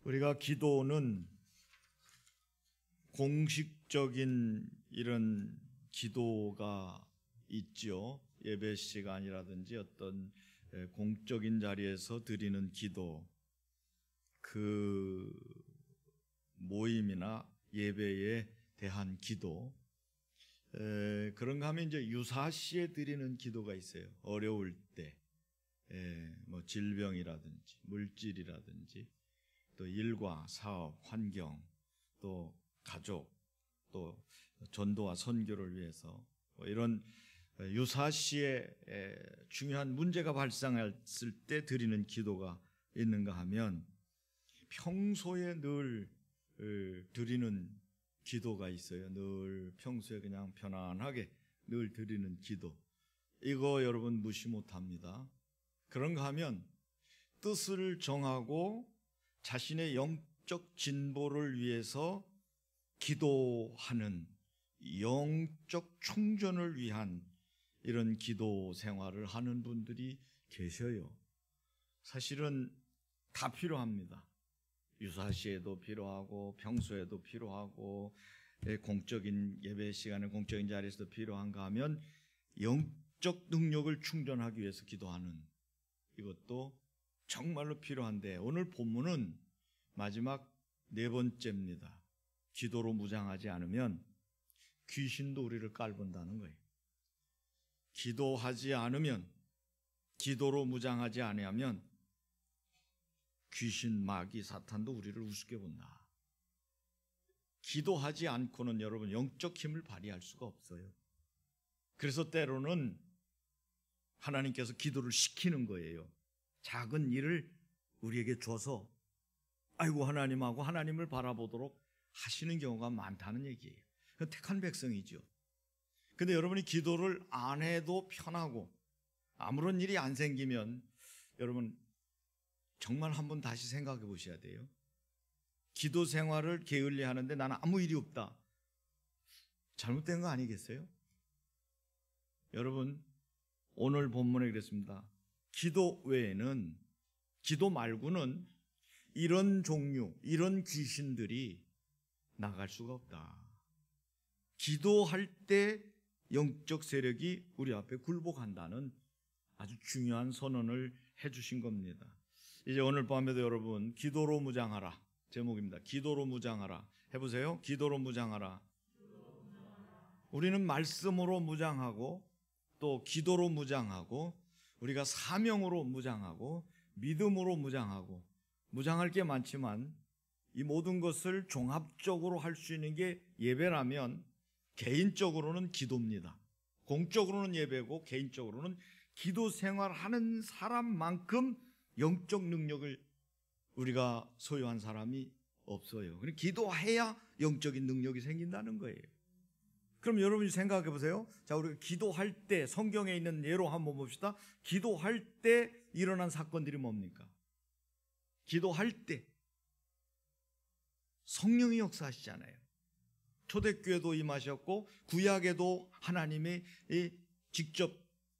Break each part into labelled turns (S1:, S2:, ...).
S1: 우리가 기도는 공식적인 이런 기도가 있죠. 예배 시간이라든지 어떤 공적인 자리에서 드리는 기도, 그 모임이나 예배에 대한 기도, 그런가 하면 이제 유사시에 드리는 기도가 있어요. 어려울 때, 뭐 질병이라든지 물질이라든지 또 일과 사업, 환경, 또 가족, 또 전도와 선교를 위해서 뭐 이런 유사시에 중요한 문제가 발생했을 때 드리는 기도가 있는가 하면 평소에 늘 드리는 기도가 있어요. 늘 평소에 그냥 편안하게 늘 드리는 기도. 이거 여러분 무시 못합니다. 그런가 하면 뜻을 정하고 자신의 영적 진보를 위해서 기도하는 영적 충전을 위한 이런 기도 생활을 하는 분들이 계셔요. 사실은 다 필요합니다. 유사시에도 필요하고 평소에도 필요하고 공적인 예배 시간에 공적인 자리에서도 필요한가 하면 영적 능력을 충전하기 위해서 기도하는 이것도 정말로 필요한데, 오늘 본문은 마지막 네 번째입니다. 기도로 무장하지 않으면 귀신도 우리를 깔본다는 거예요. 기도하지 않으면, 기도로 무장하지 아니하면 귀신, 마귀, 사탄도 우리를 우습게 본다. 기도하지 않고는 여러분 영적 힘을 발휘할 수가 없어요. 그래서 때로는 하나님께서 기도를 시키는 거예요. 작은 일을 우리에게 줘서 아이고 하나님하고 하나님을 바라보도록 하시는 경우가 많다는 얘기예요. 그건 택한 백성이죠. 근데 여러분이 기도를 안 해도 편하고 아무런 일이 안 생기면 여러분 정말 한번 다시 생각해 보셔야 돼요. 기도 생활을 게을리 하는데 나는 아무 일이 없다. 잘못된 거 아니겠어요? 여러분 오늘 본문에 그랬습니다. 기도 외에는, 기도 말고는 이런 종류, 이런 귀신들이 나갈 수가 없다. 기도할 때 영적 세력이 우리 앞에 굴복한다는 아주 중요한 선언을 해주신 겁니다. 이제 오늘 밤에도 여러분 기도로 무장하라 제목입니다. 기도로 무장하라 해보세요. 기도로 무장하라. 우리는 말씀으로 무장하고 또 기도로 무장하고 우리가 사명으로 무장하고 믿음으로 무장하고 무장할 게 많지만 이 모든 것을 종합적으로 할 수 있는 게 예배라면 개인적으로는 기도입니다. 공적으로는 예배고 개인적으로는 기도 생활하는 사람만큼 영적 능력을 우리가 소유한 사람이 없어요. 그러니까 기도해야 영적인 능력이 생긴다는 거예요. 그럼 여러분이 생각해 보세요. 자, 우리가 기도할 때 성경에 있는 예로 한번 봅시다. 기도할 때 일어난 사건들이 뭡니까? 기도할 때 성령이 역사하시잖아요. 초대교회도 임하셨고 구약에도 하나님이 직접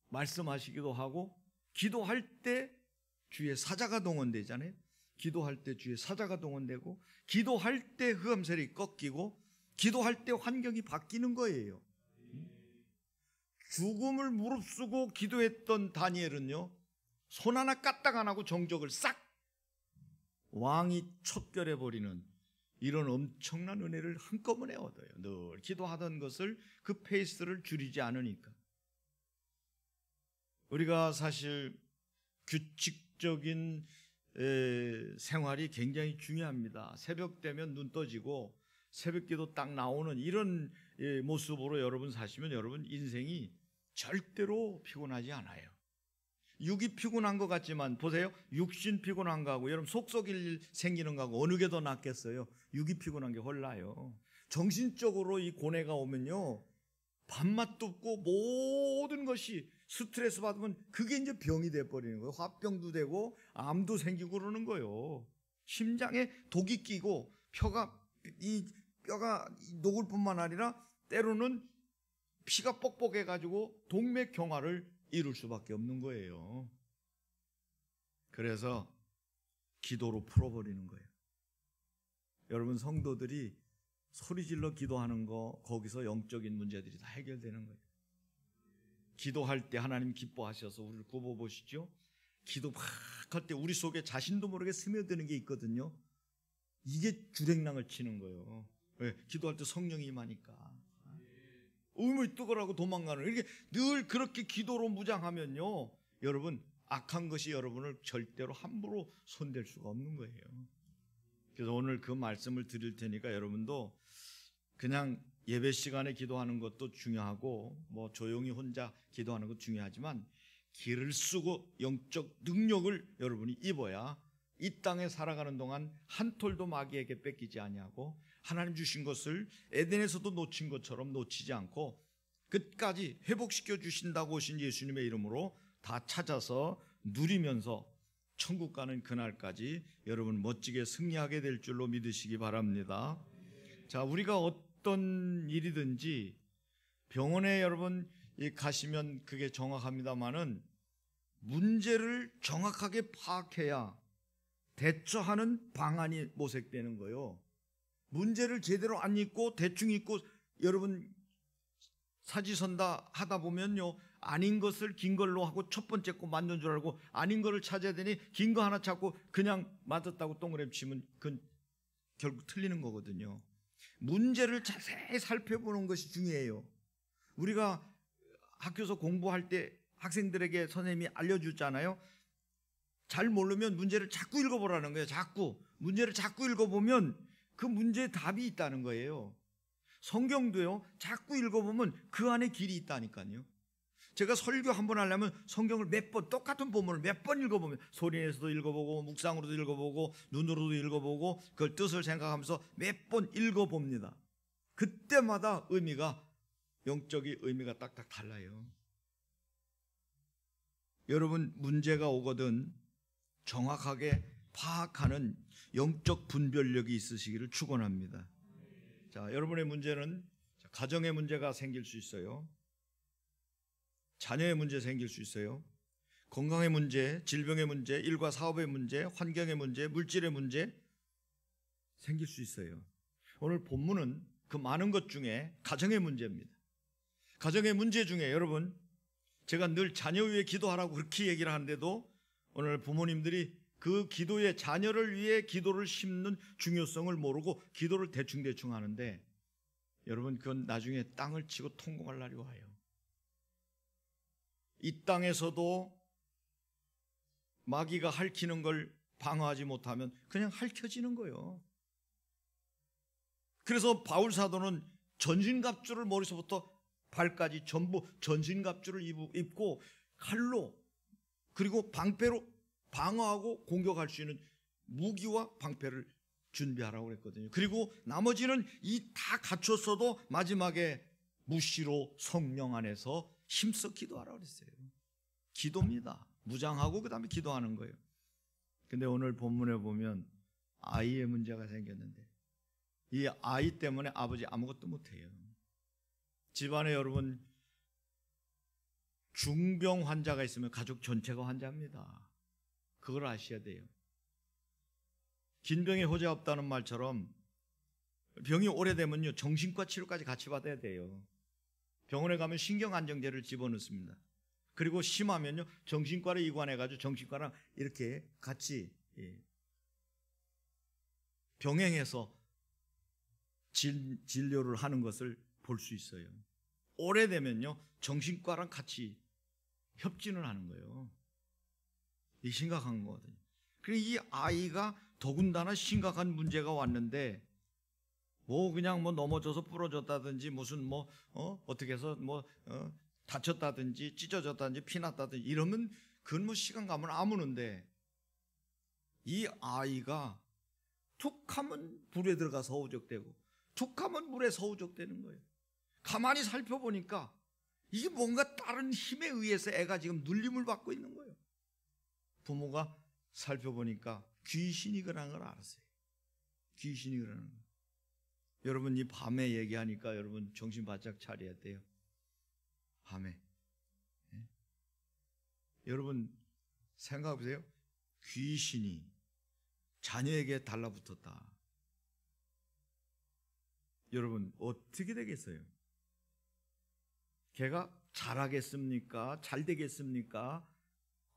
S1: 말씀하시기도 하고, 기도할 때 주의 사자가 동원되잖아요. 기도할 때 주의 사자가 동원되고, 기도할 때 흑암세력이 꺾이고, 기도할 때 환경이 바뀌는 거예요. 죽음을 무릅쓰고 기도했던 다니엘은요, 손 하나 까딱 안 하고 정적을 싹 왕이 척결해버리는 이런 엄청난 은혜를 한꺼번에 얻어요. 늘 기도하던 것을 그 페이스를 줄이지 않으니까. 우리가 사실 규칙적인 생활이 굉장히 중요합니다. 새벽 되면 눈 떠지고 새벽기도 딱 나오는 이런 모습으로 여러분 사시면 여러분 인생이 절대로 피곤하지 않아요. 육이 피곤한 것 같지만 보세요. 육신 피곤한 거하고 여러분 속썩일 생기는 거하고 어느 게 더 낫겠어요? 육이 피곤한 게 홀라요. 정신적으로 이 고뇌가 오면요, 밥맛도 없고 모든 것이 스트레스 받으면 그게 이제 병이 돼버리는 거예요. 화병도 되고 암도 생기고 그러는 거예요. 심장에 독이 끼고 뼈가 녹을 뿐만 아니라 때로는 피가 뻑뻑해가지고 동맥경화를 이룰 수밖에 없는 거예요. 그래서 기도로 풀어버리는 거예요. 여러분 성도들이 소리질러 기도하는 거 거기서 영적인 문제들이 다 해결되는 거예요. 기도할 때 하나님 기뻐하셔서 우리를 굽어보시죠. 기도 막 할 때 우리 속에 자신도 모르게 스며드는 게 있거든요. 이게 주랭랑을 치는 거예요. 왜? 기도할 때 성령이 임하니까. 의무이 뜨거라고 도망가는. 이렇게 늘 그렇게 기도로 무장하면요, 여러분 악한 것이 여러분을 절대로 함부로 손댈 수가 없는 거예요. 그래서 오늘 그 말씀을 드릴 테니까 여러분도 그냥 예배 시간에 기도하는 것도 중요하고 뭐 조용히 혼자 기도하는 것도 중요하지만 길을 쓰고 영적 능력을 여러분이 입어야 이 땅에 살아가는 동안 한 톨도 마귀에게 뺏기지 아니하고 하나님 주신 것을 에덴에서도 놓친 것처럼 놓치지 않고 끝까지 회복시켜 주신다고 하신 예수님의 이름으로 다 찾아서 누리면서 천국 가는 그날까지 여러분 멋지게 승리하게 될 줄로 믿으시기 바랍니다. 자, 우리가 어떤 일이든지 병원에 여러분 가시면 그게 정확합니다만은 문제를 정확하게 파악해야 대처하는 방안이 모색되는 거예요. 문제를 제대로 안 읽고 대충 읽고 여러분 사지선다 하다 보면요, 아닌 것을 긴 걸로 하고 첫 번째 거 맞는 줄 알고 아닌 거를 찾아야 되니 긴 거 하나 찾고 그냥 맞았다고 동그라미 치면 그건 결국 틀리는 거거든요. 문제를 자세히 살펴보는 것이 중요해요. 우리가 학교에서 공부할 때 학생들에게 선생님이 알려주잖아요. 잘 모르면 문제를 자꾸 읽어보라는 거예요. 문제를 자꾸 읽어보면 그 문제에 답이 있다는 거예요. 성경도요, 자꾸 읽어보면 그 안에 길이 있다니까요. 제가 설교 한번 하려면 성경을 똑같은 본문을 몇 번 읽어보면 소리내서도 읽어보고 묵상으로도 읽어보고 눈으로도 읽어보고 그걸 뜻을 생각하면서 몇 번 읽어봅니다. 그때마다 영적인 의미가 딱딱 달라요. 여러분 문제가 오거든 정확하게 파악하는 영적 분별력이 있으시기를 축원합니다. 자, 여러분의 문제는 가정의 문제가 생길 수 있어요. 자녀의 문제 생길 수 있어요. 건강의 문제, 질병의 문제, 일과 사업의 문제, 환경의 문제, 물질의 문제 생길 수 있어요. 오늘 본문은 그 많은 것 중에 가정의 문제입니다. 가정의 문제 중에 여러분 제가 늘 자녀 위해 기도하라고 그렇게 얘기를 하는데도 오늘 부모님들이 그 기도에 자녀를 위해 기도를 심는 중요성을 모르고 기도를 대충 하는데 여러분 그건 나중에 땅을 치고 통곡할 날이 와요. 이 땅에서도 마귀가 핥히는 걸 방어하지 못하면 그냥 핥혀지는 거예요. 그래서 바울 사도는 전신갑주를 머리서부터 발까지 전부 전신갑주를 입고 칼로 그리고 방패로 방어하고 공격할 수 있는 무기와 방패를 준비하라고 그랬거든요. 그리고 나머지는 이 다 갖췄어도 마지막에 무시로 성령 안에서 힘써 기도하라고 그랬어요. 기도입니다. 무장하고 그 다음에 기도하는 거예요. 근데 오늘 본문에 보면 아이의 문제가 생겼는데 이 아이 때문에 아버지 아무것도 못해요. 집안에 여러분 중병 환자가 있으면 가족 전체가 환자입니다. 그걸 아셔야 돼요. 긴 병에 호재 없다는 말처럼 병이 오래되면요 정신과 치료까지 같이 받아야 돼요. 병원에 가면 신경안정제를 집어넣습니다. 그리고 심하면요 정신과를 이관해가지고 정신과랑 이렇게 같이 병행해서 진료를 하는 것을 볼 수 있어요. 오래되면요 정신과랑 같이 협진을 하는 거예요. 이 심각한 거거든요. 그리고 이 아이가 더군다나 심각한 문제가 왔는데 그냥 넘어져서 부러졌다든지 무슨 어떻게 해서 다쳤다든지 찢어졌다든지 피났다든지 이러면 그건 시간 가면 아무는데 이 아이가 툭하면 불에 들어가서 허우적대고 툭하면 물에 서우적대는 거예요. 가만히 살펴보니까 이게 뭔가 다른 힘에 의해서 애가 지금 눌림을 받고 있는 거예요. 부모가 살펴보니까 귀신이 그러는 걸 알았어요. 귀신이 그러는 거예요. 여러분 이 밤에 얘기하니까 여러분 정신 바짝 차려야 돼요. 밤에 여러분 생각해보세요. 귀신이 자녀에게 달라붙었다. 여러분 어떻게 되겠어요? 걔가 잘하겠습니까? 잘 되겠습니까?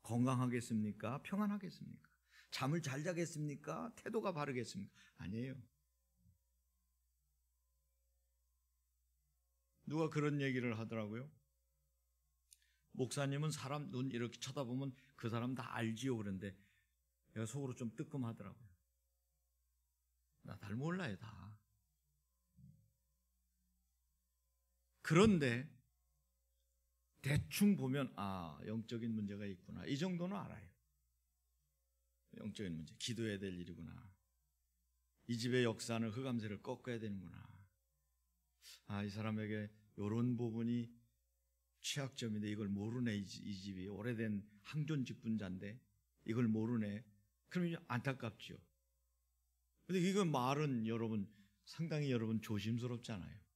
S1: 건강하겠습니까? 평안하겠습니까? 잠을 잘 자겠습니까? 태도가 바르겠습니까? 아니에요. 누가 그런 얘기를 하더라고요. 목사님은 사람 눈 이렇게 쳐다보면 그 사람 다 알지요. 그런데 내가 속으로 좀 뜨끔하더라고요. 나 잘 몰라요 다. 그런데 대충 보면 영적인 문제가 있구나. 이 정도는 알아요. 영적인 문제, 기도해야 될 일이구나. 이 집의 역사는 흑암세를 꺾어야 되는구나. 이 사람에게 이런 부분이 취약점인데 이걸 모르네. 이 집이 오래된 항존 직분자인데 이걸 모르네. 그럼 안타깝죠. 근데 이건 말은 여러분 상당히 여러분 조심스럽잖아요.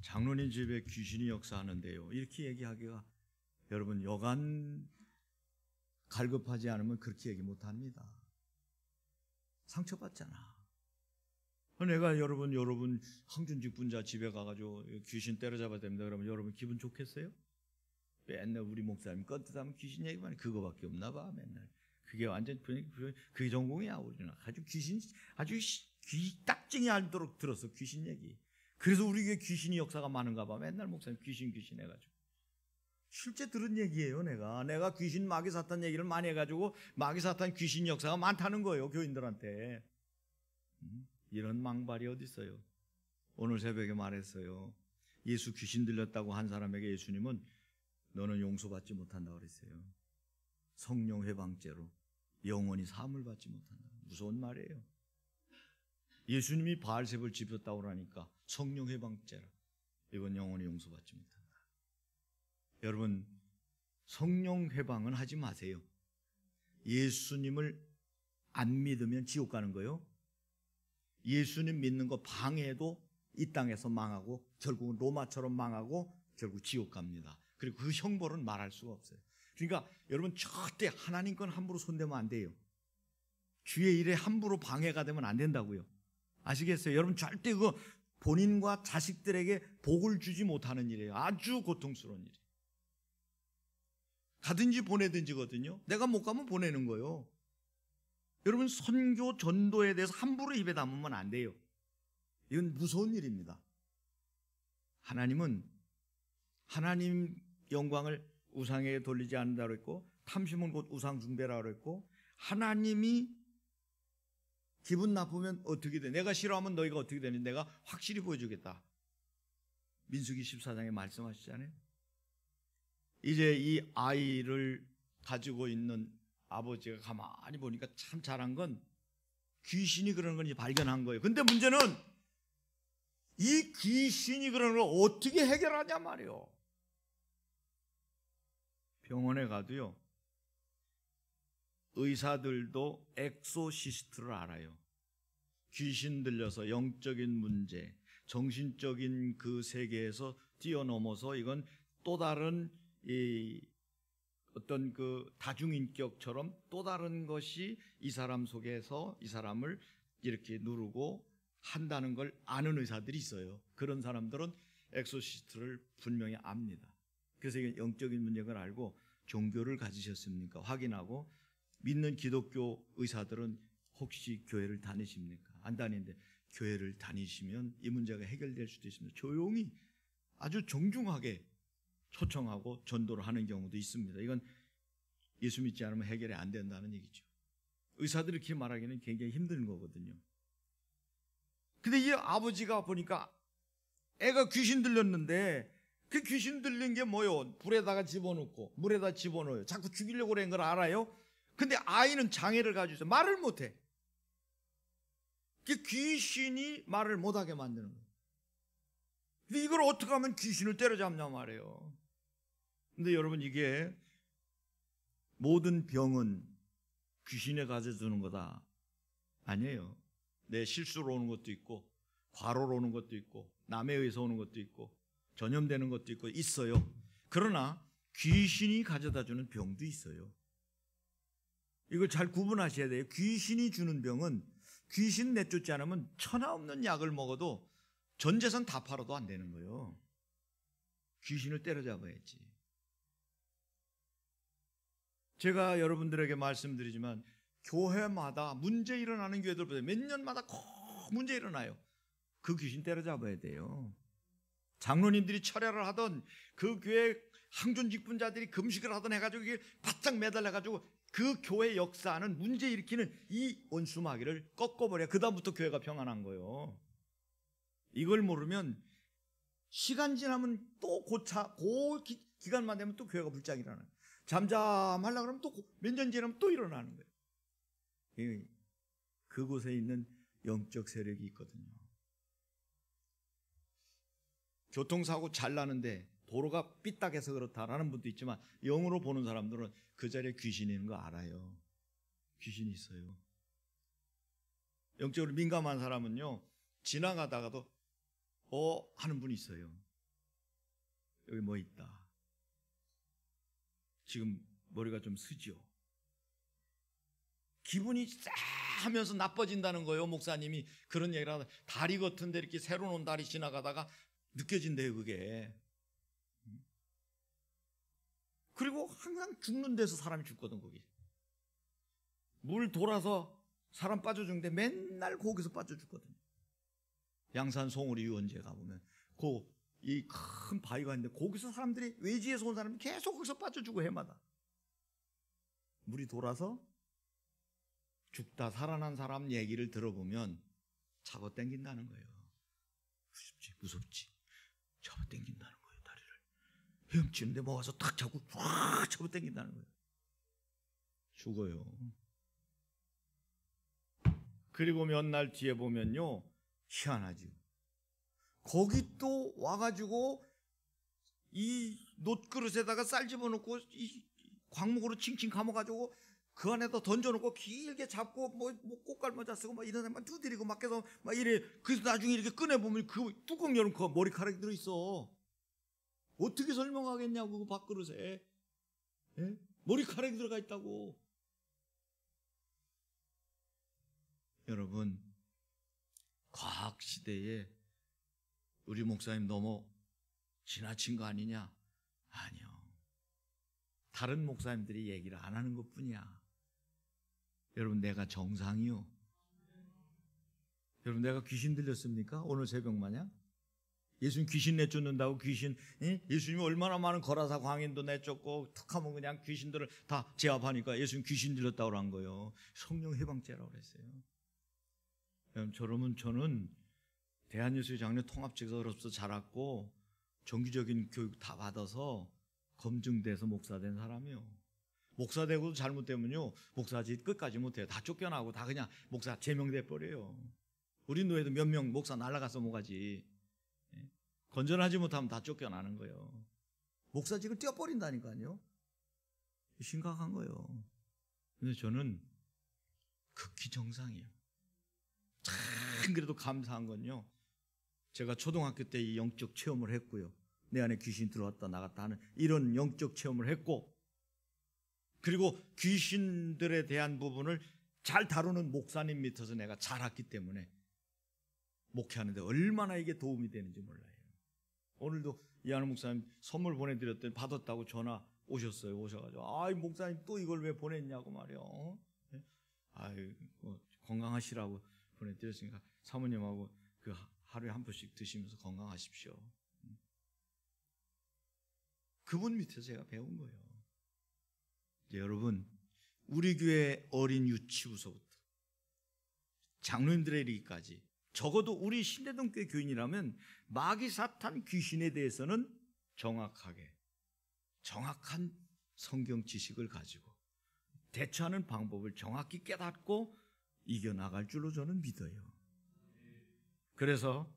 S1: 장로님 집에 귀신이 역사하는데요. 이렇게 얘기하기가 여러분 여간 갈급하지 않으면 그렇게 얘기 못합니다. 상처받잖아. 내가 여러분 항준직분자 집에 가가지고 귀신 때려잡아야 됩니다. 그러면 여러분 기분 좋겠어요? 맨날 우리 목사님 껐듯하면 귀신 얘기만 해. 그거밖에 없나 봐 맨날. 그게 완전 그게 전공이야. 우리는 아주 귀신 아주 귀 딱쟁이 알도록 들었어. 귀신 얘기. 그래서 우리 교회 귀신이 역사가 많은가 봐. 맨날 목사님 귀신 해가지고. 실제 들은 얘기예요. 내가 귀신 마귀 사탄 얘기를 많이 해가지고 마귀 사탄 귀신 역사가 많다는 거예요. 교인들한테. 이런 망발이 어디 있어요? 오늘 새벽에 말했어요. 예수 귀신 들렸다고 한 사람에게 예수님은 너는 용서받지 못한다 그랬어요. 성령 회방죄로 영원히 사함을 받지 못한다. 무서운 말이에요. 예수님이 바알세불 집었다고 그러니까 성령 회방죄라. 이건 영원히 용서받지 못한다. 여러분 성령 회방은 하지 마세요. 예수님을 안 믿으면 지옥 가는 거예요. 예수님 믿는 거 방해도 이 땅에서 망하고 결국은 로마처럼 망하고 결국 지옥 갑니다. 그리고 그 형벌은 말할 수가 없어요. 그러니까 여러분 절대 하나님 건 함부로 손대면 안 돼요. 주의 일에 함부로 방해가 되면 안 된다고요. 아시겠어요? 여러분 절대 그거 본인과 자식들에게 복을 주지 못하는 일이에요. 아주 고통스러운 일이에요. 가든지 보내든지거든요. 내가 못 가면 보내는 거예요. 여러분 선교 전도에 대해서 함부로 입에 담으면 안 돼요. 이건 무서운 일입니다. 하나님은 하나님 영광을 우상에게 돌리지 않는다고 했고 탐심은 곧 우상 숭배라고 했고 하나님이 기분 나쁘면 어떻게 돼? 내가 싫어하면 너희가 어떻게 되는지 내가 확실히 보여주겠다. 민수기 14장에 말씀하시잖아요. 이제 이 아이를 가지고 있는 아버지가 가만히 보니까 참 잘한 건 귀신이 그러는 걸 이제 발견한 거예요. 근데 문제는 이 귀신이 그러는 걸 어떻게 해결하냐 말이에요. 병원에 가도요. 의사들도 엑소시스트를 알아요. 귀신 들려서 영적인 문제, 정신적인 그 세계에서 뛰어넘어서 이건 또 다른 어떤 그 다중인격처럼 또 다른 것이 이 사람 속에서 이 사람을 이렇게 누르고 한다는 걸 아는 의사들이 있어요. 그런 사람들은 엑소시스트를 분명히 압니다. 그래서 이게 영적인 문제인 걸 알고 종교를 가지셨습니까? 확인하고 믿는 기독교 의사들은 혹시 교회를 다니십니까? 안 다니는데 교회를 다니시면 이 문제가 해결될 수도 있습니다. 조용히 아주 정중하게 초청하고 전도를 하는 경우도 있습니다. 이건 예수 믿지 않으면 해결이 안 된다는 얘기죠. 의사들이 이렇게 말하기는 굉장히 힘든 거거든요. 근데 이 아버지가 보니까 애가 귀신 들렸는데 그 귀신 들린 게 뭐요? 불에다가 집어넣고 물에다 집어넣어요. 자꾸 죽이려고 그런 걸 알아요. 근데 아이는 장애를 가지고 있어요. 말을 못해. 그 귀신이 말을 못하게 만드는 거예요. 근데 이걸 어떻게 하면 귀신을 때려잡냐 말이에요. 근데 여러분 이게 모든 병은 귀신에 가져주는 거다. 아니에요. 내 실수로 오는 것도 있고 과로로 오는 것도 있고 남에 의해서 오는 것도 있고 전염되는 것도 있고 있어요. 그러나 귀신이 가져다주는 병도 있어요. 이걸 잘 구분하셔야 돼요. 귀신이 주는 병은 귀신 내쫓지 않으면 천하 없는 약을 먹어도 전 재산 다 팔아도 안 되는 거예요. 귀신을 때려잡아야지. 제가 여러분들에게 말씀드리지만 교회마다 문제 일어나는 교회들 보세요. 몇 년마다 꼭 문제 일어나요. 그 귀신 때려잡아야 돼요. 장로님들이 철야를 하던 그 교회 항존직분자들이 금식을 하던 해가지고 이게 바짝 매달려가지고 그 교회 역사하는 문제 일으키는 이 원수마귀를 꺾어버려야 그 다음부터 교회가 평안한 거예요. 이걸 모르면 시간 지나면 또 기간만 되면 또 교회가 불장이 일어나요. 잠잠하려고 그러면 또 몇 년 지나면 또 일어나는 거예요. 그곳에 있는 영적 세력이 있거든요. 교통사고 잘 나는데 도로가 삐딱해서 그렇다라는 분도 있지만 영으로 보는 사람들은 그 자리에 귀신이 있는 거 알아요. 귀신이 있어요. 영적으로 민감한 사람은요, 지나가다가도 하는 분이 있어요. 여기 뭐 있다. 지금 머리가 좀 쓰죠. 기분이 싸하면서 나빠진다는 거예요. 목사님이 그런 얘기를 하다. 다리 같은데 이렇게 새로 놓은 다리 지나가다가 느껴진대요, 그게. 그리고 항상 죽는 데서 사람이 죽거든, 거기. 물 돌아서 사람 빠져 죽는데 맨날 거기서 빠져 죽거든요. 양산 송우리 유원지에 가보면 이 큰 바위가 있는데 거기서 사람들이 외지에서 온 사람이 계속 거기서 빠져 죽고 해마다. 물이 돌아서 죽다 살아난 사람 얘기를 들어보면 잡아 당긴다는 거예요. 무섭지. 잡아 당긴다는 거예요, 다리를. 헤엄치는데 뭐 와서 탁 잡고 쫙 잡아 당긴다는 거예요. 죽어요. 그리고 몇 날 뒤에 보면요, 희한하죠. 거기 또 와가지고 이 놋그릇에다가 쌀 집어넣고 이 광목으로 칭칭 감아가지고 그 안에다 던져놓고 길게 잡고 뭐 꽃갈모자 쓰고 막 이런 데만 두드리고 막 계속 막 이래. 그래서 나중에 이렇게 꺼내보면 그 뚜껑 열은 그 머리카락이 들어있어. 어떻게 설명하겠냐고, 그 밥그릇에. 예? 머리카락이 들어가 있다고. 여러분, 과학시대에 우리 목사님 너무 지나친 거 아니냐? 아니요. 다른 목사님들이 얘기를 안 하는 것 뿐이야. 여러분, 내가 정상이요. 여러분, 내가 귀신 들렸습니까? 오늘 새벽 마냥? 예수님 귀신 내쫓는다고 예수님이 얼마나 많은 거라사 광인도 내쫓고 툭하면 그냥 귀신들을 다 제압하니까 예수님 귀신 들렸다고 한 거예요. 성령 해방죄라고 그랬어요. 여러분, 저는 대한예수의 장로 통합직서로서 자랐고 정기적인 교육 다 받아서 검증돼서 목사 된 사람이요. 목사 되고도 잘못되면요, 목사짓 끝까지 못해요. 다 쫓겨나고 다 그냥 목사 제명돼 버려요. 우리 노예도 몇 명 목사 날아가서 뭐가지. 건전하지 못하면 다 쫓겨나는 거예요. 목사직을 떼어버린다니까요. 심각한 거예요. 근데 저는 극히 정상이에요. 참 그래도 감사한 건요, 제가 초등학교 때 이 영적 체험을 했고요, 내 안에 귀신 들어왔다 나갔다 하는 이런 영적 체험을 했고, 그리고 귀신들에 대한 부분을 잘 다루는 목사님 밑에서 내가 자랐기 때문에 목회하는데 얼마나 이게 도움이 되는지 몰라요. 오늘도 이하늘 목사님 선물 보내드렸더니 받았다고 전화 오셨어요. 오셔가지고 아이 목사님 또 이걸 왜 보냈냐고 말이요. 아이 건강하시라고 보내드렸으니까 사모님하고 그 하루에 한 번씩 드시면서 건강하십시오. 그분 밑에서 제가 배운 거예요. 이제 여러분, 우리 교회 어린 유치부서부터 장로님들에 이르기까지 적어도 우리 신대동교회 교인이라면 마귀 사탄 귀신에 대해서는 정확한 성경 지식을 가지고 대처하는 방법을 정확히 깨닫고 이겨나갈 줄로 저는 믿어요. 그래서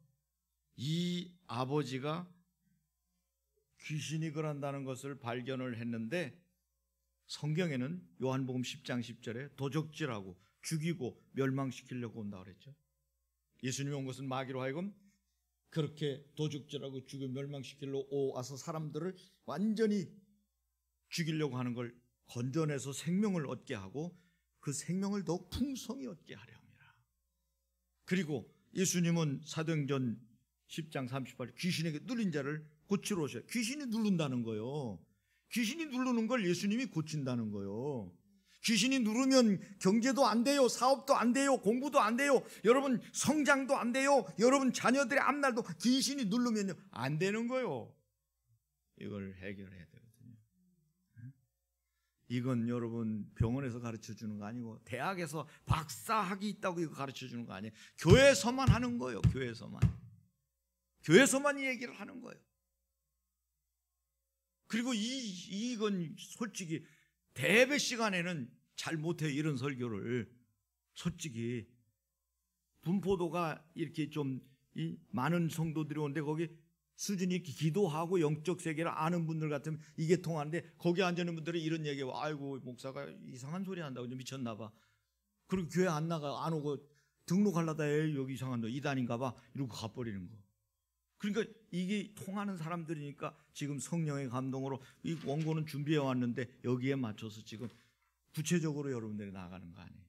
S1: 이 아버지가 귀신이 그런다는 것을 발견을 했는데, 성경에는 요한복음 10장 10절에 도적질하고 죽이고 멸망시키려고 온다고 그랬죠. 예수님이 온 것은 마귀로 하여금 그렇게 도적질하고 죽이고 멸망시키려고 와서 사람들을 완전히 죽이려고 하는 걸 건져내서 생명을 얻게 하고 그 생명을 더욱 풍성히 얻게 하려 합니다. 그리고 예수님은 사도행전 10장 38절 귀신에게 눌린 자를 고치러 오셔요. 귀신이 누른다는 거예요. 귀신이 누르는 걸 예수님이 고친다는 거예요. 귀신이 누르면 경제도 안 돼요. 사업도 안 돼요. 공부도 안 돼요. 여러분 성장도 안 돼요. 여러분 자녀들의 앞날도 귀신이 누르면요 안 되는 거예요. 이걸 해결해야 되거든요. 이건 여러분 병원에서 가르쳐 주는 거 아니고 대학에서 박사학위 있다고 이거 가르쳐 주는 거 아니에요. 교회에서만 하는 거예요. 교회에서만 이 얘기를 하는 거예요. 그리고 이건 솔직히 대배 시간에는 잘 못해요. 이런 설교를. 솔직히 분포도가 이렇게 좀 많은 성도들이 오는데 거기 수준이 기도하고 영적 세계를 아는 분들 같으면 이게 통하는데 거기 앉아있는 분들은 이런 얘기하고 아이고 목사가 이상한 소리 한다고 좀 미쳤나 봐. 그리고 교회 안 나가 안 오고 등록하려다 여기 이상한 너 이단인가 봐 이러고 가버리는 거. 그러니까 이게 통하는 사람들이니까 지금 성령의 감동으로 이 원고는 준비해 왔는데 여기에 맞춰서 지금 구체적으로 여러분들이 나가는 거 아니에요.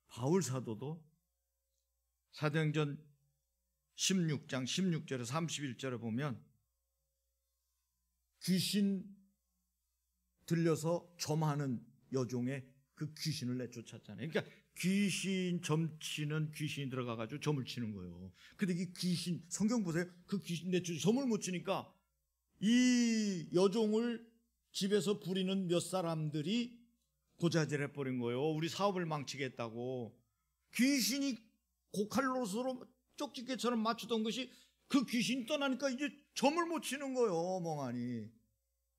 S1: 바울 사도도 사도행전 16장 16절에 31절에 보면 귀신 들려서 점하는 여종의 그 귀신을 내쫓았잖아요. 그러니까 귀신 점치는 귀신이 들어가가지고 점을 치는 거예요. 근데 이 귀신 성경 보세요. 그 귀신 내쫓 점을 못 치니까 이 여종을 집에서 부리는 몇 사람들이 고자질해 버린 거예요. 우리 사업을 망치겠다고. 귀신이 고칼로스로 쪽집게처럼 맞추던 것이 그 귀신이 떠나니까 이제 점을 못 치는 거예요. 멍하니.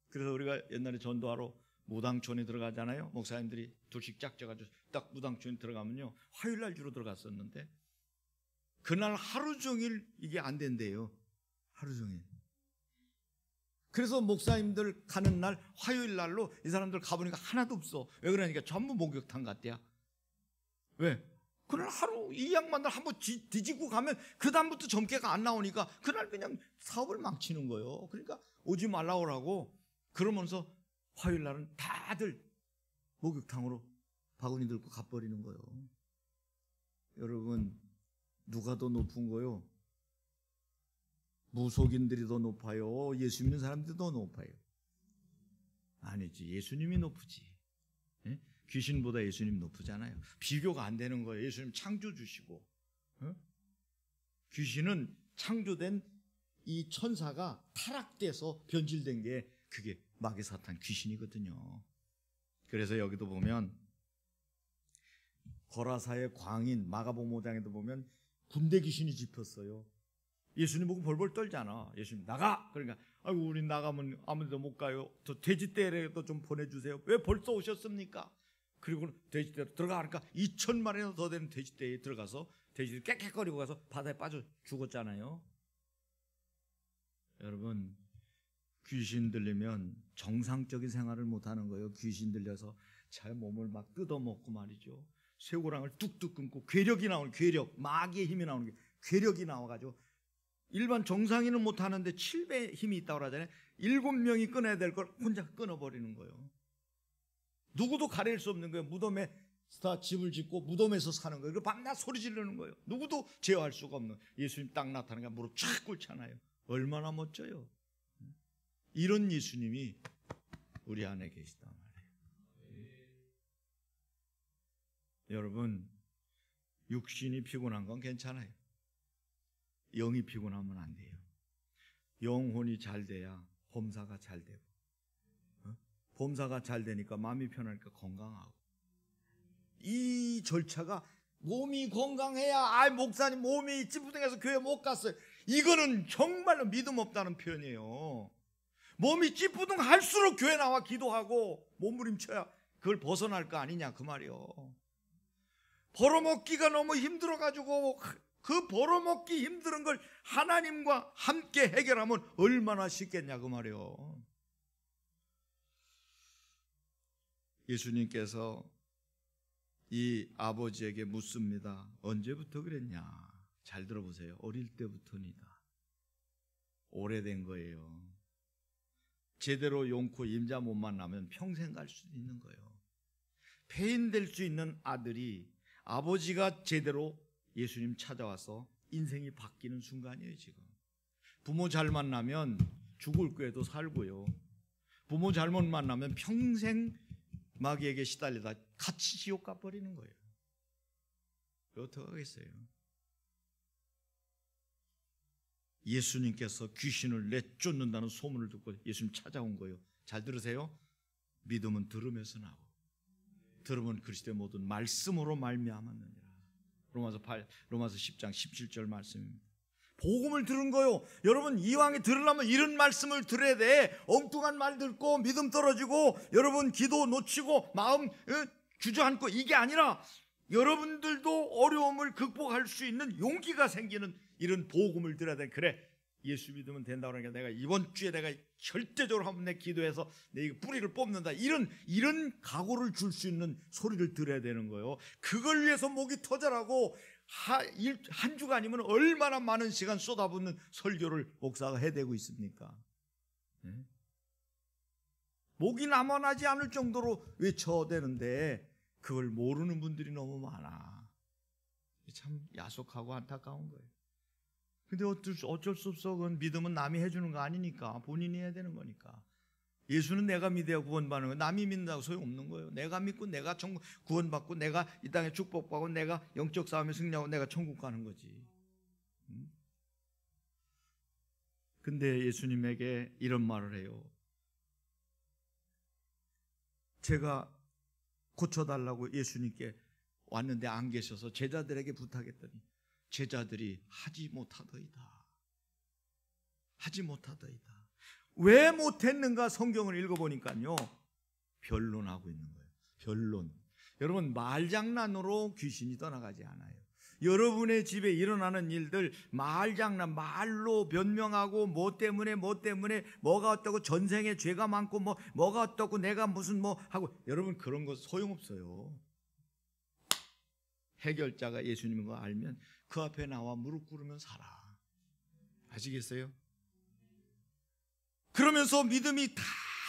S1: 그래서 우리가 옛날에 전도하러 무당촌에 들어가잖아요. 목사님들이 둘씩 짝져가지고 딱 무당촌에 들어가면요 화요일날 주로 들어갔었는데 그날 하루 종일 이게 안 된대요. 하루 종일. 그래서 목사님들 가는 날 화요일날로 이 사람들 가보니까 하나도 없어. 왜 그러니까 전부 목욕탕 갔대야. 왜? 그날 하루 이 양반들 한번 뒤집고 가면 그 다음부터 점괘가 안 나오니까 그날 그냥 사업을 망치는 거예요. 그러니까 오지 말라고 하고 그러면서 화요일 날은 다들 목욕탕으로 바구니 들고 가버리는 거예요. 여러분 누가 더 높은 거요? 무속인들이 더 높아요? 예수 믿는 사람들이 더 높아요? 아니지. 예수님이 높으지. 예? 귀신보다 예수님 높으잖아요. 비교가 안 되는 거예요. 예수님 창조주시고 귀신은 창조된 이 천사가 타락돼서 변질된 게 그게 마귀 사탄 귀신이거든요. 그래서 여기도 보면 거라사의 광인 마가복음 5장에도 보면 군대 귀신이 짚었어요. 예수님 보고 벌벌 떨잖아. 예수님 나가. 그러니까 아이고 우리 나가면 아무데도 못 가요. 저 돼지떼라도 좀 보내주세요. 왜 벌써 오셨습니까? 그리고 돼지떼로 들어가 하니까 2,000마리나 더 되는 돼지떼에 들어가서 돼지들이 깨끗거리고 가서 바다에 빠져 죽었잖아요. 여러분 귀신 들리면 정상적인 생활을 못하는 거예요. 귀신 들려서 잘 몸을 막 뜯어먹고 말이죠. 쇠고랑을 뚝뚝 끊고 괴력이 나오는 괴력, 마귀의 힘이 나오는 게 괴력이 나와가지고 일반 정상인은 못하는데 7배 힘이 있다고 하잖아요. 7명이 끊어야 될 걸 혼자 끊어버리는 거예요. 누구도 가릴 수 없는 거예요. 무덤에 다 집을 짓고 무덤에서 사는 거예요. 그리고 밤낮 소리 지르는 거예요. 누구도 제어할 수가 없는. 예수님 딱 나타나니까 무릎 쫙 꿇잖아요. 얼마나 멋져요. 이런 예수님이 우리 안에 계시단 말이에요. 여러분 육신이 피곤한 건 괜찮아요. 영이 피곤하면 안 돼요. 영혼이 잘 돼야 범사가 잘 되고 범사가 잘 되니까 마음이 편하니까 건강하고 이 절차가 몸이 건강해야 목사님 몸이 찌뿌둥해서 교회 못 갔어요. 이거는 정말로 믿음 없다는 표현이에요. 몸이 찌뿌둥할수록 교회 나와 기도하고 몸부림쳐야 그걸 벗어날 거 아니냐 그 말이요. 벌어먹기가 너무 힘들어가지고 그 벌어먹기 힘든 걸 하나님과 함께 해결하면 얼마나 쉽겠냐 그 말이요. 예수님께서 이 아버지에게 묻습니다. 언제부터 그랬냐? 잘 들어보세요. 어릴 때부터니다. 오래된 거예요. 제대로 용코 임자 못 만나면 평생 갈 수도 있는 거예요. 폐인될 수 있는 아들이 아버지가 제대로 예수님 찾아와서 인생이 바뀌는 순간이에요. 지금 부모 잘 만나면 죽을 꾀도 살고요, 부모 잘못 만나면 평생 마귀에게 시달리다 같이 지옥 가버리는 거예요. 어떻게 하겠어요? 예수님께서 귀신을 내쫓는다는 소문을 듣고 예수님 찾아온 거예요. 잘 들으세요. 믿음은 들으면서 나고, 들으면 그리스도의 모든 말씀으로 말미암았느니라. 로마서 10장 17절 말씀입니다. 복음을 들은 거요. 여러분, 이왕에 들으려면 이런 말씀을 들어야 돼. 엉뚱한 말 듣고 믿음 떨어지고 여러분 기도 놓치고 마음 주저앉고 이게 아니라 여러분들도 어려움을 극복할 수 있는 용기가 생기는 이런 복음을 들어야 돼. 그래, 예수 믿으면 된다고 하니까 내가 이번 주에 내가 절대적으로 한번 내 기도해서 내 뿌리를 뽑는다, 이런 각오를 줄 수 있는 소리를 들어야 되는 거예요. 그걸 위해서 목이 터져라고 한 주간이면 얼마나 많은 시간 쏟아붓는 설교를 목사가 해대고 있습니까? 네? 목이 남아나지 않을 정도로 외쳐대는데 그걸 모르는 분들이 너무 많아. 참 야속하고 안타까운 거예요. 근데 어쩔 수 없어. 그건 믿음은 남이 해주는 거 아니니까 본인이 해야 되는 거니까. 예수는 내가 믿어야 구원받는 거예요. 남이 믿는다고 소용없는 거예요. 내가 믿고 내가 구원받고 내가 이 땅에 축복받고 내가 영적 싸움에 승리하고 내가 천국 가는 거지. 근데 예수님에게 이런 말을 해요. 제가 고쳐달라고 예수님께 왔는데 안 계셔서 제자들에게 부탁했더니 제자들이 하지 못하더이다. 하지 못하더이다. 왜 못했는가 성경을 읽어보니까요, 변론하고 있는 거예요. 변론. 여러분, 말장난으로 귀신이 떠나가지 않아요. 여러분의 집에 일어나는 일들 말장난, 말로 변명하고 뭐 때문에 뭐가 어떻고 전생에 죄가 많고 뭐가 어떻고 내가 무슨 뭐 하고, 여러분 그런 거 소용없어요. 해결자가 예수님인 거 알면 그 앞에 나와 무릎 꿇으면 살아. 아시겠어요? 그러면서 믿음이 다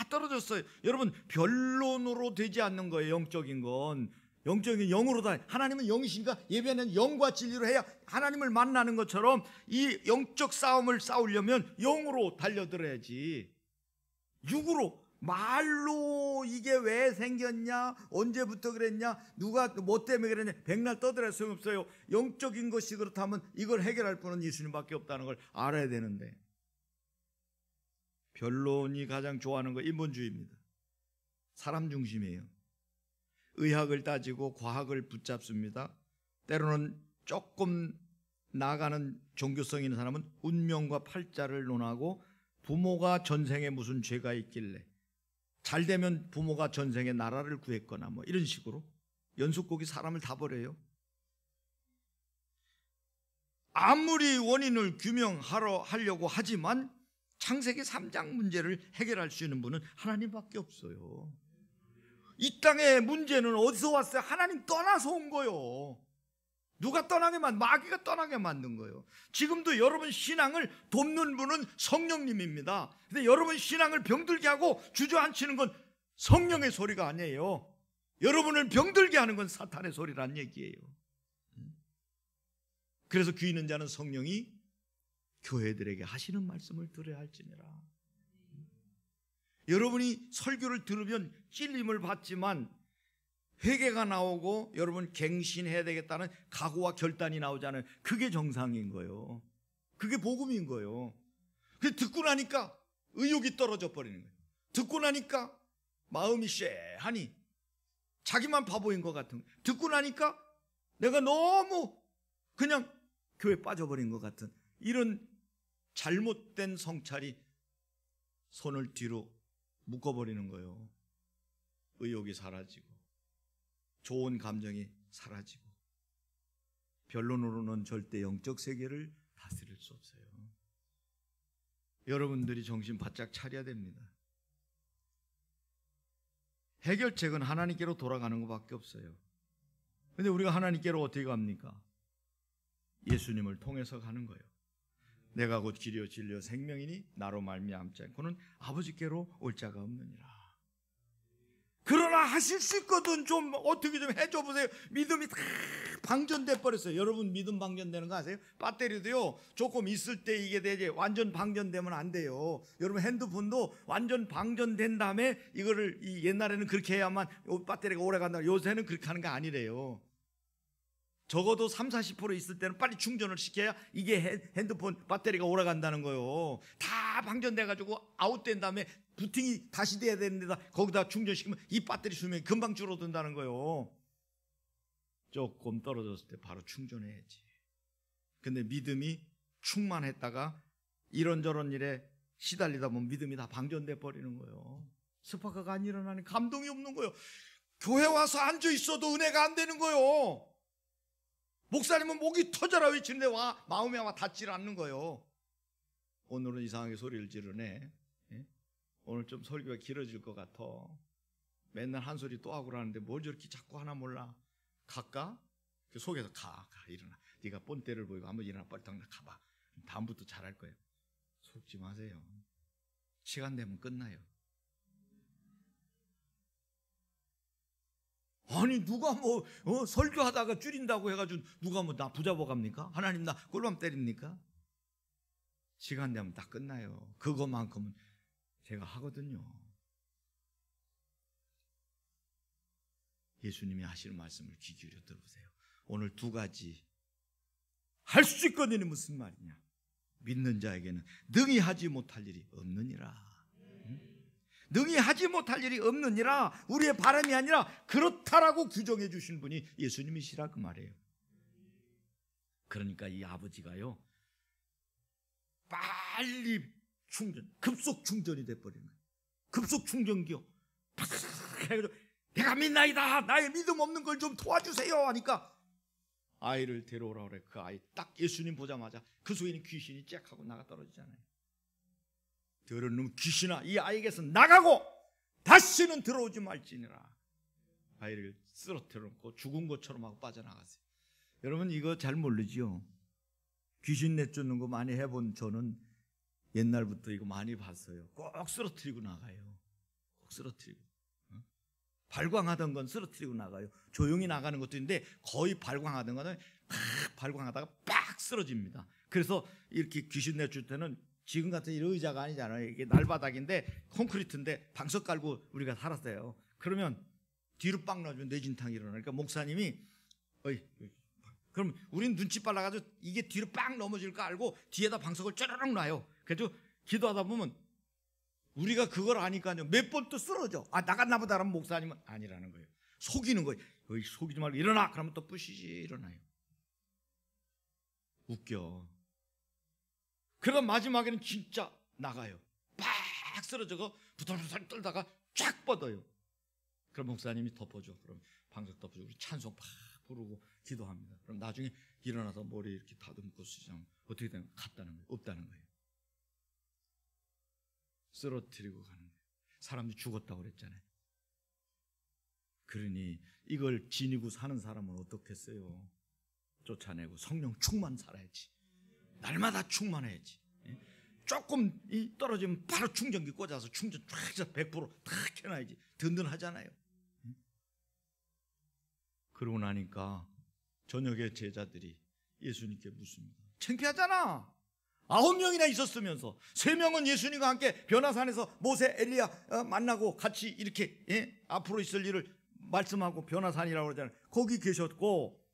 S1: 떨어졌어요. 여러분, 변론으로 되지 않는 거예요. 영적인 건 영적인 영으로 다. 하나님은 영이시니까 예배는 영과 진리로 해야 하나님을 만나는 것처럼 이 영적 싸움을 싸우려면 영으로 달려들어야지. 육으로 말로 이게 왜 생겼냐, 언제부터 그랬냐, 누가 뭐 때문에 그랬냐, 백날 떠들어야 소용없어요. 영적인 것이 그렇다면 이걸 해결할 분은 예수님밖에 없다는 걸 알아야 되는데, 변론이 가장 좋아하는 거 인본주의입니다. 사람 중심이에요. 의학을 따지고 과학을 붙잡습니다. 때로는 조금 나가는 종교성 있는 사람은 운명과 팔자를 논하고 부모가 전생에 무슨 죄가 있길래 잘 되면 부모가 전생에 나라를 구했거나 뭐 이런 식으로 연속곡이 사람을 다 버려요. 아무리 원인을 규명하려고 하지만 창세기 3장 문제를 해결할 수 있는 분은 하나님밖에 없어요. 이 땅의 문제는 어디서 왔어요? 하나님 떠나서 온 거예요. 누가 떠나게 마귀가 떠나게 만든 거예요. 지금도 여러분 신앙을 돕는 분은 성령님입니다. 근데 여러분 신앙을 병들게 하고 주저앉히는 건 성령의 소리가 아니에요. 여러분을 병들게 하는 건 사탄의 소리란 얘기예요. 그래서 귀 있는 자는 성령이 교회들에게 하시는 말씀을 들어야 할지니라. 여러분이 설교를 들으면 찔림을 받지만 회개가 나오고 여러분 갱신해야 되겠다는 각오와 결단이 나오잖아요. 그게 정상인 거예요. 그게 복음인 거예요. 그 듣고 나니까 의욕이 떨어져 버리는 거예요. 듣고 나니까 마음이 쎄하니 자기만 바보인 것 같은 거예요. 듣고 나니까 내가 너무 그냥 교회에 빠져버린 것 같은 이런 잘못된 성찰이 손을 뒤로 묶어버리는 거예요. 의욕이 사라지고 좋은 감정이 사라지고 변론으로는 절대 영적 세계를 다스릴 수 없어요. 여러분들이 정신 바짝 차려야 됩니다. 해결책은 하나님께로 돌아가는 것밖에 없어요. 그런데 우리가 하나님께로 어떻게 갑니까? 예수님을 통해서 가는 거예요. 내가 곧 길이요 진리요 생명이니 나로 말미암지 않고는 아버지께로 올 자가 없느니라. 그러나 하실 수 있거든. 좀 어떻게 좀 해줘 보세요. 믿음이 다 방전돼 버렸어요. 여러분 믿음 방전되는 거 아세요? 배터리도요 조금 있을 때 이게 되지 완전 방전되면 안 돼요. 여러분 핸드폰도 완전 방전된 다음에 이거를 옛날에는 그렇게 해야만 배터리가 오래 간다. 요새는 그렇게 하는 게 아니래요. 적어도 30-40% 있을 때는 빨리 충전을 시켜야 이게 핸드폰 배터리가 오래 간다는 거예요. 다 방전돼 가지고 아웃된 다음에 부팅이 다시 돼야 되는데다 거기다 충전시키면 이 배터리 수명이 금방 줄어든다는 거예요. 조금 떨어졌을 때 바로 충전해야지. 근데 믿음이 충만했다가 이런저런 일에 시달리다 보면 믿음이 다 방전돼 버리는 거예요. 스파크가 안 일어나니 감동이 없는 거예요. 교회 와서 앉아 있어도 은혜가 안 되는 거예요. 목사님은 목이 터져라 외치는데 마음이 아마 닿질 않는 거예요. 오늘은 이상하게 소리를 지르네. 오늘 좀 설교가 길어질 것 같아. 맨날 한 소리 또 하고 그러는데 뭘 저렇게 자꾸 하나 몰라. 갈까? 그 속에서 가 일어나. 네가 본때를 보이고 한번 일어나 빨리 당장 가봐. 다음부터 잘할 거예요. 속지 마세요. 시간 되면 끝나요. 아니 누가 설교하다가 줄인다고 해가지고 누가 나 부잡아 갑니까? 하나님 나 꼴밤 때립니까? 시간 되면 다 끝나요. 그것만큼은 제가 하거든요. 예수님이 하시는 말씀을 귀 기울여 들어보세요. 오늘 두 가지 할 수 있거든요. 무슨 말이냐? 믿는 자에게는 능히 하지 못할 일이 없느니라. 능히 하지 못할 일이 없느니라. 우리의 바람이 아니라 그렇다라고 규정해 주신 분이 예수님이시라 그 말이에요. 그러니까 이 아버지가요 빨리 급속 충전이 돼버리는 거예요. 급속 충전기요. 내가 믿나이다. 나의 믿음 없는 걸 좀 도와주세요 하니까 아이를 데려오라 그래. 그 아이 딱 예수님 보자마자 그 속에 있는 귀신이 쫙 하고 나가 떨어지잖아요. 더러운 놈 귀신아 이 아이에게서 나가고 다시는 들어오지 말지니라. 아이를 쓰러뜨려 놓고 죽은 것처럼 하고 빠져나갔어요. 여러분 이거 잘 모르지요? 귀신 내쫓는 거 많이 해본 저는 옛날부터 이거 많이 봤어요. 꼭 쓰러뜨리고 나가요. 꼭 쓰러뜨리고. 발광하던 건 쓰러뜨리고 나가요. 조용히 나가는 것도 있는데 거의 발광하던 거는 발광하다가 빡 쓰러집니다. 그래서 이렇게 귀신 내줄 때는 지금 같은 이런 의자가 아니잖아요. 이게 날바닥인데 콘크리트인데 방석 깔고 우리가 살았어요. 그러면 뒤로 빵 놔주면 뇌진탕이 일어나니까 목사님이 그럼 우린 눈치 빨라가지고 이게 뒤로 빵 넘어질 거 알고 뒤에다 방석을 쪼르륵 놔요. 그래서 기도하다 보면 우리가 그걸 아니까요 몇 번 또 쓰러져. 나갔나 보다 라면 목사님은 아니라는 거예요. 속이는 거예요. 속이지 말고 일어나. 그러면 또 뿌시시 일어나요. 웃겨. 그러다 마지막에는 진짜 나가요. 팍 쓰러져서 부들부들 떨다가 쫙 뻗어요. 그럼 목사님이 덮어줘. 그럼 방석 덮어주고 우리 찬송 팍 부르고 기도합니다. 그럼 나중에 일어나서 머리 이렇게 다듬고 쓰자면 어떻게 되는 거예요? 갔다는 거예요? 없다는 거예요? 쓰러뜨리고 가는 거예요. 사람들이 죽었다고 그랬잖아요. 그러니 이걸 지니고 사는 사람은 어떻겠어요? 쫓아내고 성령 충만 살아야지. 날마다 충만해야지. 조금 떨어지면 바로 충전기 꽂아서 충전 쫙 해서 100%탁 해놔야지. 든든하잖아요. 그러고 나니까 저녁에 제자들이 예수님께 묻습니다. 창피하잖아. 9명이나 있었으면서 3명은 예수님과 함께 변화산에서 모세, 엘리야 만나고 같이 이렇게 앞으로 있을 일을 말씀하고 변화산이라고 그러잖아요. 거기 계셨고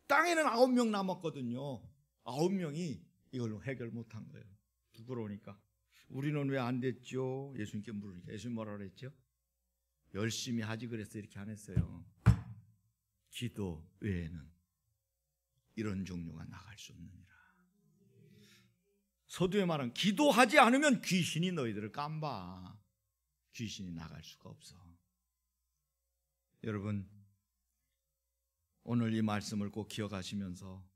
S1: 땅에는 9명 남았거든요. 9명이 이걸로 해결 못한 거예요. 부끄러우니까. 우리는 왜 안 됐죠? 예수님께 물으니까 예수님 뭐라고 그랬죠? 열심히 하지 그랬어 이렇게 안 했어요. 기도 외에는 이런 종류가 나갈 수 없느니라. 서두에 말한 기도하지 않으면 귀신이 너희들을 깜봐. 귀신이 나갈 수가 없어. 여러분 오늘 이 말씀을 꼭 기억하시면서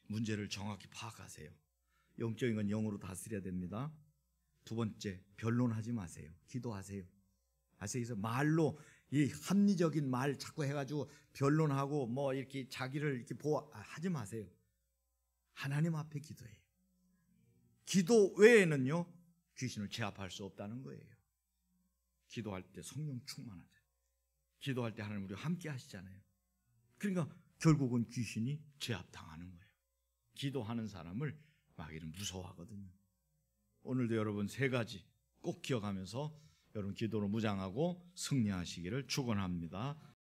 S1: 문제를 정확히 파악하세요. 영적인 건 영으로 다스려야 됩니다. 두 번째, 변론하지 마세요. 기도하세요. 그래서 말로 이 합리적인 말 자꾸 해가지고 변론하고 뭐 이렇게 자기를 이렇게 하지 마세요. 하나님 앞에 기도해요. 기도 외에는요 귀신을 제압할 수 없다는 거예요. 기도할 때 성령 충만하자. 기도할 때 하나님 우리와 함께 하시잖아요. 그러니까 결국은 귀신이 제압당하는 거예요. 기도하는 사람을 마귀는 무서워하거든요. 오늘도 여러분 세 가지 꼭 기억하면서 여러분 기도로 무장하고 승리하시기를 축원합니다.